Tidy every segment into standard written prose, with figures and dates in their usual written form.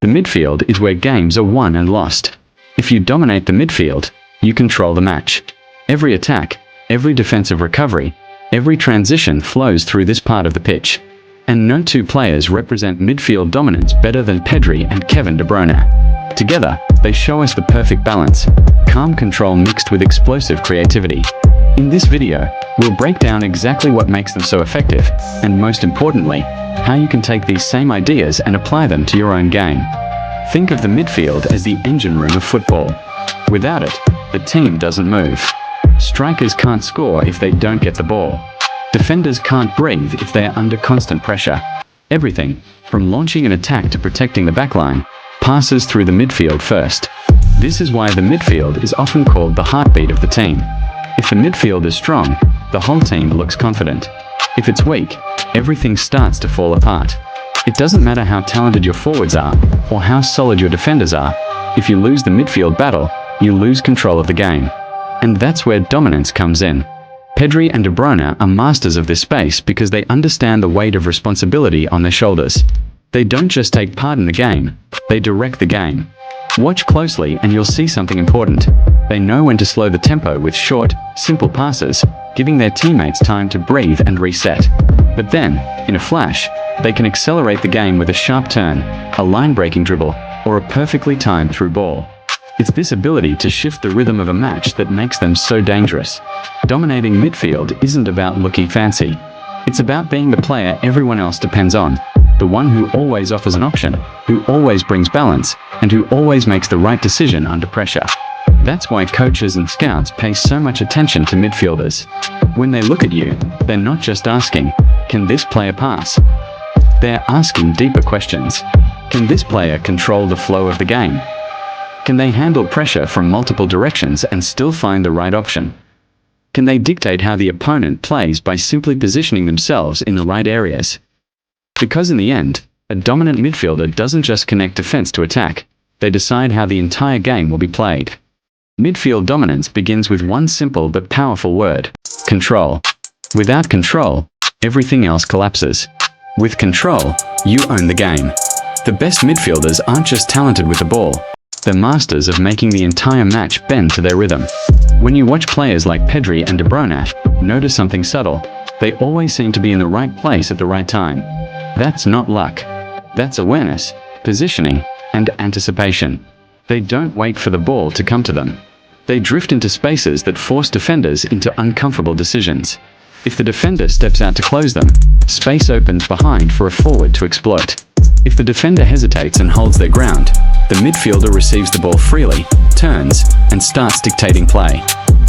The midfield is where games are won and lost. If you dominate the midfield, you control the match. Every attack, every defensive recovery, every transition flows through this part of the pitch. And no two players represent midfield dominance better than Pedri and Kevin De Bruyne. Together, they show us the perfect balance, calm control mixed with explosive creativity. In this video, we'll break down exactly what makes them so effective, and most importantly, how you can take these same ideas and apply them to your own game. Think of the midfield as the engine room of football. Without it, the team doesn't move. Strikers can't score if they don't get the ball. Defenders can't breathe if they are under constant pressure. Everything, from launching an attack to protecting the backline, passes through the midfield first. This is why the midfield is often called the heartbeat of the team. If the midfield is strong, the whole team looks confident. If it's weak, everything starts to fall apart. It doesn't matter how talented your forwards are, or how solid your defenders are. If you lose the midfield battle, you lose control of the game. And that's where dominance comes in. Pedri and De Bruyne are masters of this space because they understand the weight of responsibility on their shoulders. They don't just take part in the game, they direct the game. Watch closely and you'll see something important. They know when to slow the tempo with short, simple passes, giving their teammates time to breathe and reset. But then, in a flash, they can accelerate the game with a sharp turn, a line-breaking dribble, or a perfectly timed through ball. It's this ability to shift the rhythm of a match that makes them so dangerous. Dominating midfield isn't about looking fancy. It's about being the player everyone else depends on, the one who always offers an option, who always brings balance, and who always makes the right decision under pressure. That's why coaches and scouts pay so much attention to midfielders. When they look at you, they're not just asking, "Can this player pass?" They're asking deeper questions. Can this player control the flow of the game? Can they handle pressure from multiple directions and still find the right option? Can they dictate how the opponent plays by simply positioning themselves in the right areas? Because in the end, a dominant midfielder doesn't just connect defense to attack, they decide how the entire game will be played. Midfield dominance begins with one simple but powerful word: control. Without control, everything else collapses. With control, you own the game. The best midfielders aren't just talented with the ball, they're masters of making the entire match bend to their rhythm. When you watch players like Pedri and De Bruyne, notice something subtle. They always seem to be in the right place at the right time. That's not luck. That's awareness, positioning, and anticipation. They don't wait for the ball to come to them. They drift into spaces that force defenders into uncomfortable decisions. If the defender steps out to close them, space opens behind for a forward to exploit. If the defender hesitates and holds their ground, the midfielder receives the ball freely, turns, and starts dictating play.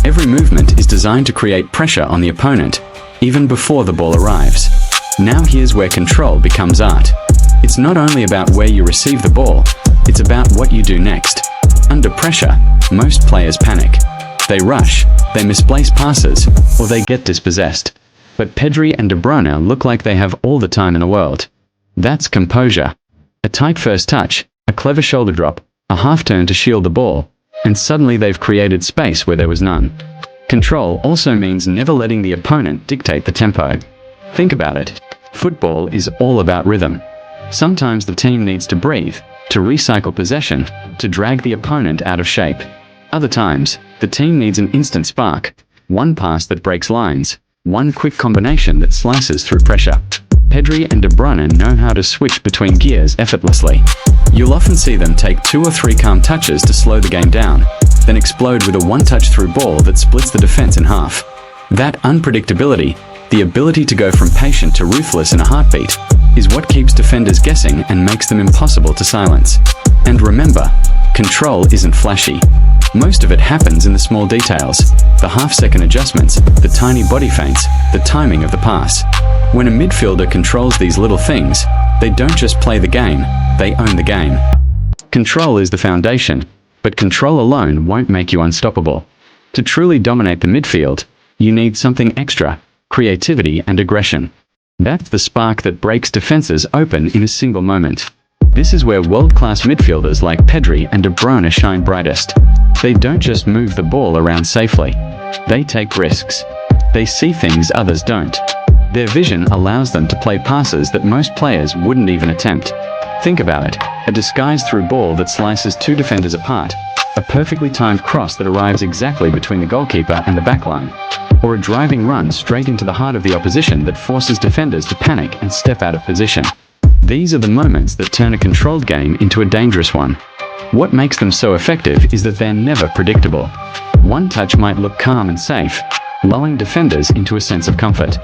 Every movement is designed to create pressure on the opponent, even before the ball arrives. Now here's where control becomes art. It's not only about where you receive the ball, it's about what you do next. Under pressure, most players panic. They rush, they misplace passes, or they get dispossessed. But Pedri and De Bruyne look like they have all the time in the world. That's composure. A tight first touch, a clever shoulder drop, a half turn to shield the ball, and suddenly they've created space where there was none. Control also means never letting the opponent dictate the tempo. Think about it. Football is all about rhythm. Sometimes the team needs to breathe, to recycle possession, to drag the opponent out of shape. Other times, the team needs an instant spark, one pass that breaks lines, one quick combination that slices through pressure. Pedri and De Bruyne know how to switch between gears effortlessly. You'll often see them take 2 or 3 calm touches to slow the game down, then explode with a one-touch through ball that splits the defense in half. That unpredictability, the ability to go from patient to ruthless in a heartbeat, is what keeps defenders guessing and makes them impossible to silence. And remember, control isn't flashy. Most of it happens in the small details, the half-second adjustments, the tiny body feints, the timing of the pass. When a midfielder controls these little things, they don't just play the game, they own the game. Control is the foundation, but control alone won't make you unstoppable. To truly dominate the midfield, you need something extra: creativity and aggression. That's the spark that breaks defenses open in a single moment. This is where world-class midfielders like Pedri and De Bruyne shine brightest. They don't just move the ball around safely. They take risks. They see things others don't. Their vision allows them to play passes that most players wouldn't even attempt. Think about it. a disguised-through ball that slices two defenders apart, a perfectly timed cross that arrives exactly between the goalkeeper and the backline, or a driving run straight into the heart of the opposition that forces defenders to panic and step out of position. These are the moments that turn a controlled game into a dangerous one. What makes them so effective is that they're never predictable. One touch might look calm and safe, lulling defenders into a sense of comfort.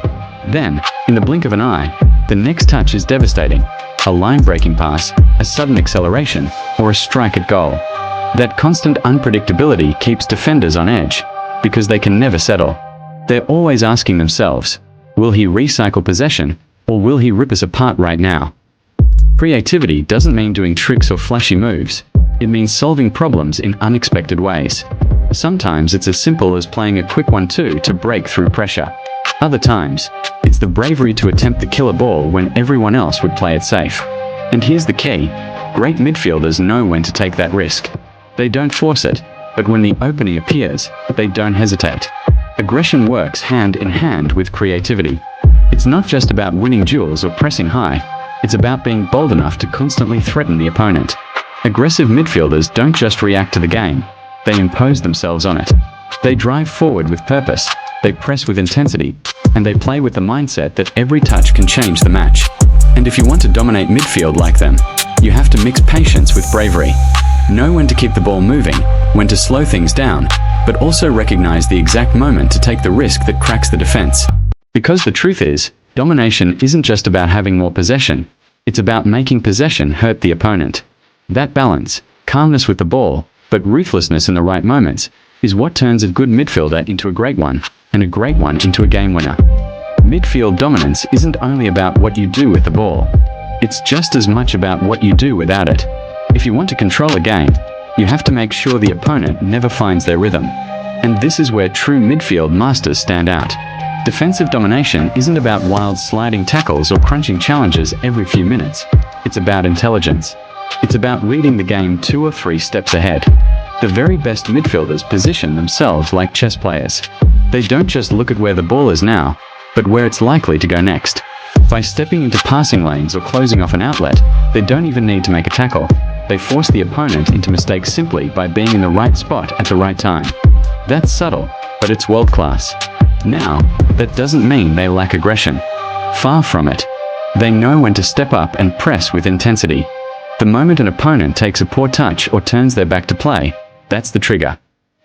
Then, in the blink of an eye, the next touch is devastating. A line-breaking pass, a sudden acceleration, or a strike at goal. That constant unpredictability keeps defenders on edge, because they can never settle. They're always asking themselves, will he recycle possession, or will he rip us apart right now? Creativity doesn't mean doing tricks or flashy moves. It means solving problems in unexpected ways. Sometimes it's as simple as playing a quick 1-2 to break through pressure. Other times, it's the bravery to attempt the killer ball when everyone else would play it safe. And here's the key. Great midfielders know when to take that risk. They don't force it, but when the opening appears, they don't hesitate. Aggression works hand in hand with creativity. It's not just about winning duels or pressing high. It's about being bold enough to constantly threaten the opponent. Aggressive midfielders don't just react to the game, they impose themselves on it. They drive forward with purpose, they press with intensity, and they play with the mindset that every touch can change the match. And if you want to dominate midfield like them, you have to mix patience with bravery. Know when to keep the ball moving, when to slow things down, but also recognize the exact moment to take the risk that cracks the defense. Because the truth is, domination isn't just about having more possession, it's about making possession hurt the opponent. That balance, calmness with the ball, but ruthlessness in the right moments, is what turns a good midfielder into a great one, and a great one into a game winner. Midfield dominance isn't only about what you do with the ball. It's just as much about what you do without it. If you want to control a game, you have to make sure the opponent never finds their rhythm. And this is where true midfield masters stand out. Defensive domination isn't about wild sliding tackles or crunching challenges every few minutes. It's about intelligence. It's about reading the game 2 or 3 steps ahead. The very best midfielders position themselves like chess players. They don't just look at where the ball is now, but where it's likely to go next. By stepping into passing lanes or closing off an outlet, they don't even need to make a tackle. They force the opponent into mistakes simply by being in the right spot at the right time. That's subtle, but it's world-class. Now, that doesn't mean they lack aggression. Far from it. They know when to step up and press with intensity. The moment an opponent takes a poor touch or turns their back to play, that's the trigger.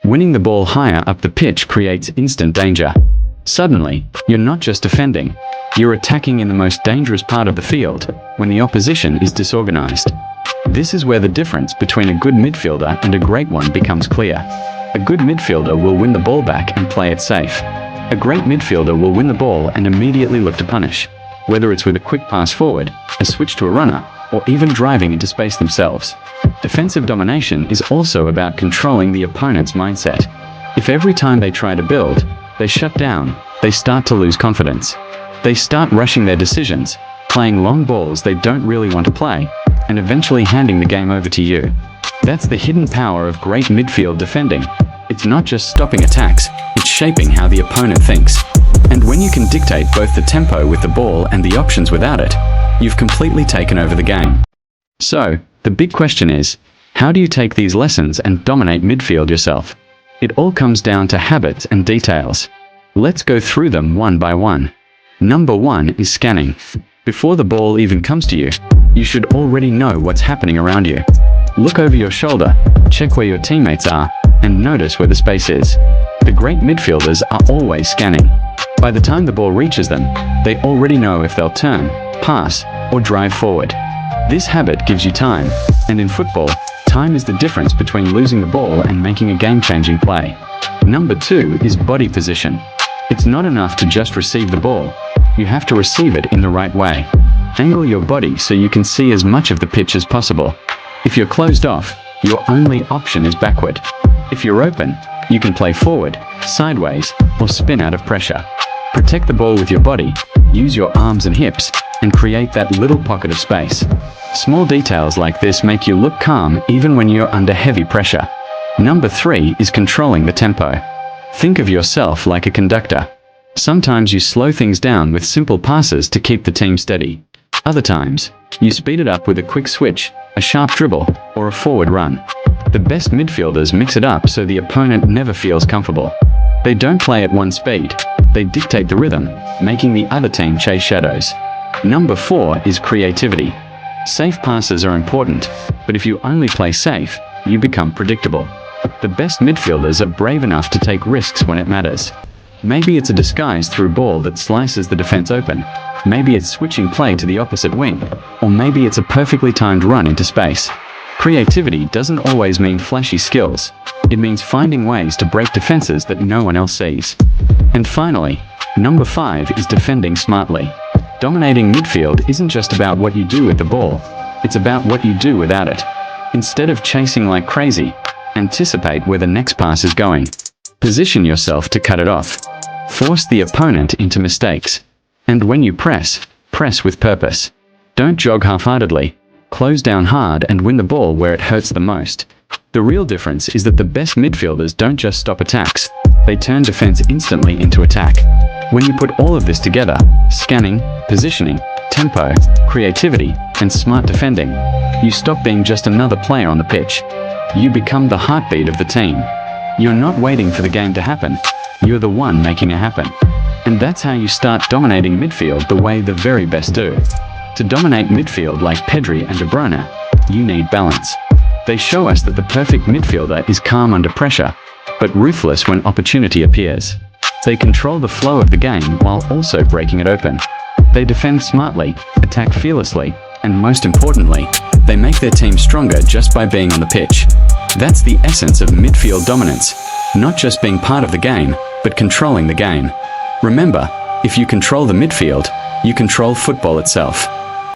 Winning the ball higher up the pitch creates instant danger. Suddenly, you're not just defending, you're attacking in the most dangerous part of the field, when the opposition is disorganized. This is where the difference between a good midfielder and a great one becomes clear. A good midfielder will win the ball back and play it safe. A great midfielder will win the ball and immediately look to punish, whether it's with a quick pass forward, a switch to a runner, or even driving into space themselves. Defensive domination is also about controlling the opponent's mindset. If every time they try to build, they shut down, they start to lose confidence. They start rushing their decisions, playing long balls they don't really want to play, and eventually handing the game over to you. That's the hidden power of great midfield defending. It's not just stopping attacks, it's shaping how the opponent thinks. And when you can dictate both the tempo with the ball and the options without it, you've completely taken over the game. So, the big question is, how do you take these lessons and dominate midfield yourself? It all comes down to habits and details. Let's go through them one by one. Number 1 is scanning. Before the ball even comes to you, you should already know what's happening around you. Look over your shoulder, check where your teammates are, and notice where the space is. The great midfielders are always scanning. By the time the ball reaches them, they already know if they'll turn, pass, or drive forward. This habit gives you time, and in football, time is the difference between losing the ball and making a game-changing play. Number 2 is body position. It's not enough to just receive the ball. You have to receive it in the right way. Angle your body so you can see as much of the pitch as possible. If you're closed off, your only option is backward. If you're open, you can play forward, sideways, or spin out of pressure. Protect the ball with your body, use your arms and hips, and create that little pocket of space. Small details like this make you look calm even when you're under heavy pressure. Number 3 is controlling the tempo. Think of yourself like a conductor. Sometimes you slow things down with simple passes to keep the team steady. Other times, You speed it up with a quick switch, a sharp dribble, or a forward run. The best midfielders mix it up so the opponent never feels comfortable. They don't play at one speed. They dictate the rhythm, making the other team chase shadows. Number 4 is creativity. Safe passes are important, but if you only play safe, you become predictable. The best midfielders are brave enough to take risks when it matters. Maybe it's a disguise through ball that slices the defense open. Maybe it's switching play to the opposite wing. Or maybe it's a perfectly timed run into space. Creativity doesn't always mean flashy skills. It means finding ways to break defenses that no one else sees. And finally, number 5 is defending smartly. Dominating midfield isn't just about what you do with the ball. It's about what you do without it. Instead of chasing like crazy, anticipate where the next pass is going. Position yourself to cut it off. Force the opponent into mistakes. And when you press with purpose. Don't jog half-heartedly. Close down hard and win the ball where it hurts the most. The real difference is that the best midfielders don't just stop attacks. They turn defense instantly into attack. When you put all of this together, scanning, positioning, tempo, creativity, and smart defending, you stop being just another player on the pitch. You become the heartbeat of the team. You're not waiting for the game to happen. You're the one making it happen. And that's how you start dominating midfield the way the very best do. To dominate midfield like Pedri and De Bruyne, you need balance. They show us that the perfect midfielder is calm under pressure, but ruthless when opportunity appears. They control the flow of the game while also breaking it open. They defend smartly, attack fearlessly, and most importantly, they make their team stronger just by being on the pitch. That's the essence of midfield dominance. Not just being part of the game, but controlling the game. Remember, if you control the midfield, you control football itself.